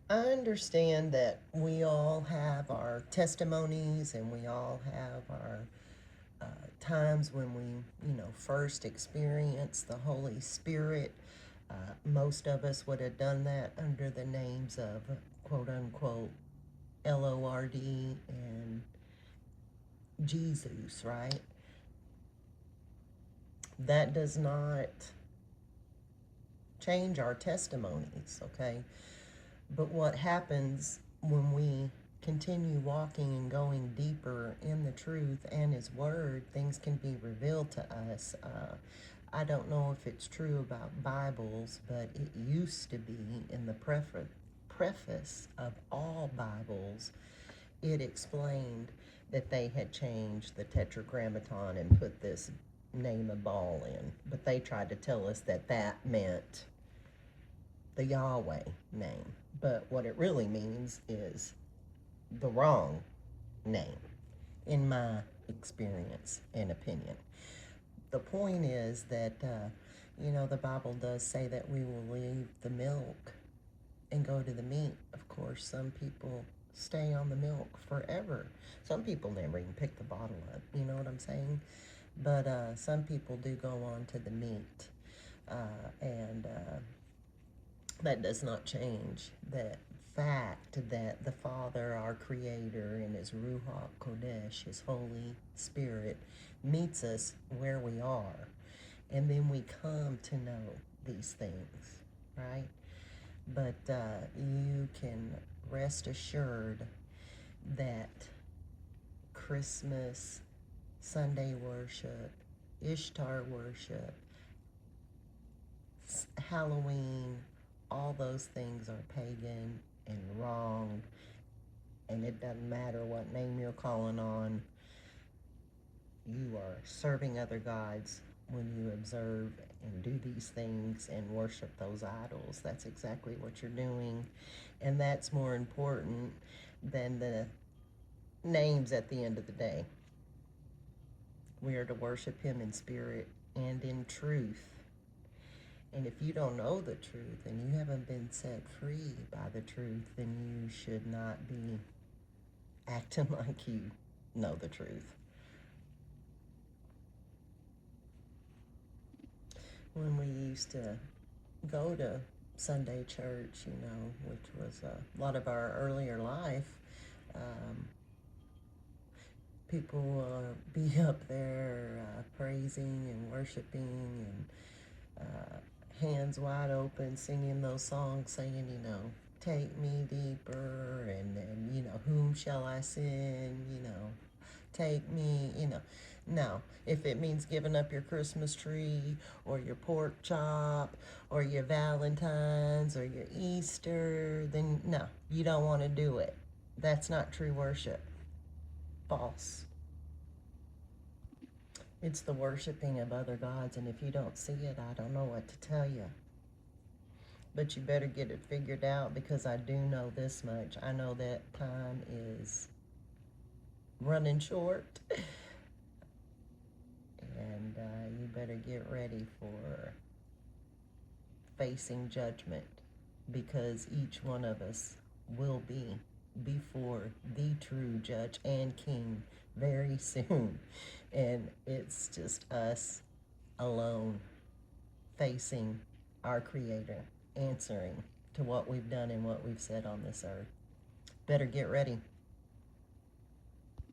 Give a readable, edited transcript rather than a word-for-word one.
I understand that we all have our testimonies and we all have our times when we, first experience the Holy Spirit. Most of us would have done that under the names of quote unquote Lord and Jesus, right? That does not change our testimonies, okay? But what happens when we continue walking and going deeper in the truth and His Word, things can be revealed to us. I don't know if it's true about Bibles, but it used to be in the preface of all Bibles, it explained that they had changed the tetragrammaton and put this name of ball in. But they tried to tell us that that meant the Yahweh name. But what it really means is the wrong name, in my experience and opinion. The point is that, the Bible does say that we will leave the milk and go to the meat. Of course, some people stay on the milk forever. Some people never even pick the bottle up, you know what I'm saying? But some people do go on to the meat. And that does not change that fact that the Father, our Creator, and His Ruach Kodesh, His Holy Spirit, meets us where we are. And then we come to know these things, right? But you can rest assured that Christmas, Sunday worship, Ishtar worship, Halloween, all those things are pagan and wrong, and it doesn't matter what name you're calling on. You are serving other gods when you observe and do these things and worship those idols. That's exactly what you're doing, and that's more important than the names at the end of the day. We are to worship Him in spirit and in truth. And if you don't know the truth and you haven't been set free by the truth, then you should not be acting like you know the truth. When we used to go to Sunday church, which was a lot of our earlier life, um, people be up there praising and worshiping and hands wide open, singing those songs, saying, take me deeper, and whom shall I send, take me, Now, if it means giving up your Christmas tree or your pork chop or your Valentine's or your Easter, then no, you don't want to do it. That's not true worship. False. It's the worshiping of other gods, and if you don't see it, I don't know what to tell you. But you better get it figured out, because I do know this much. I know that time is running short, and you better get ready for facing judgment, because each one of us will be before the true judge and king very soon. And it's just us alone facing our Creator, answering to what we've done and what we've said on this earth. Better get ready.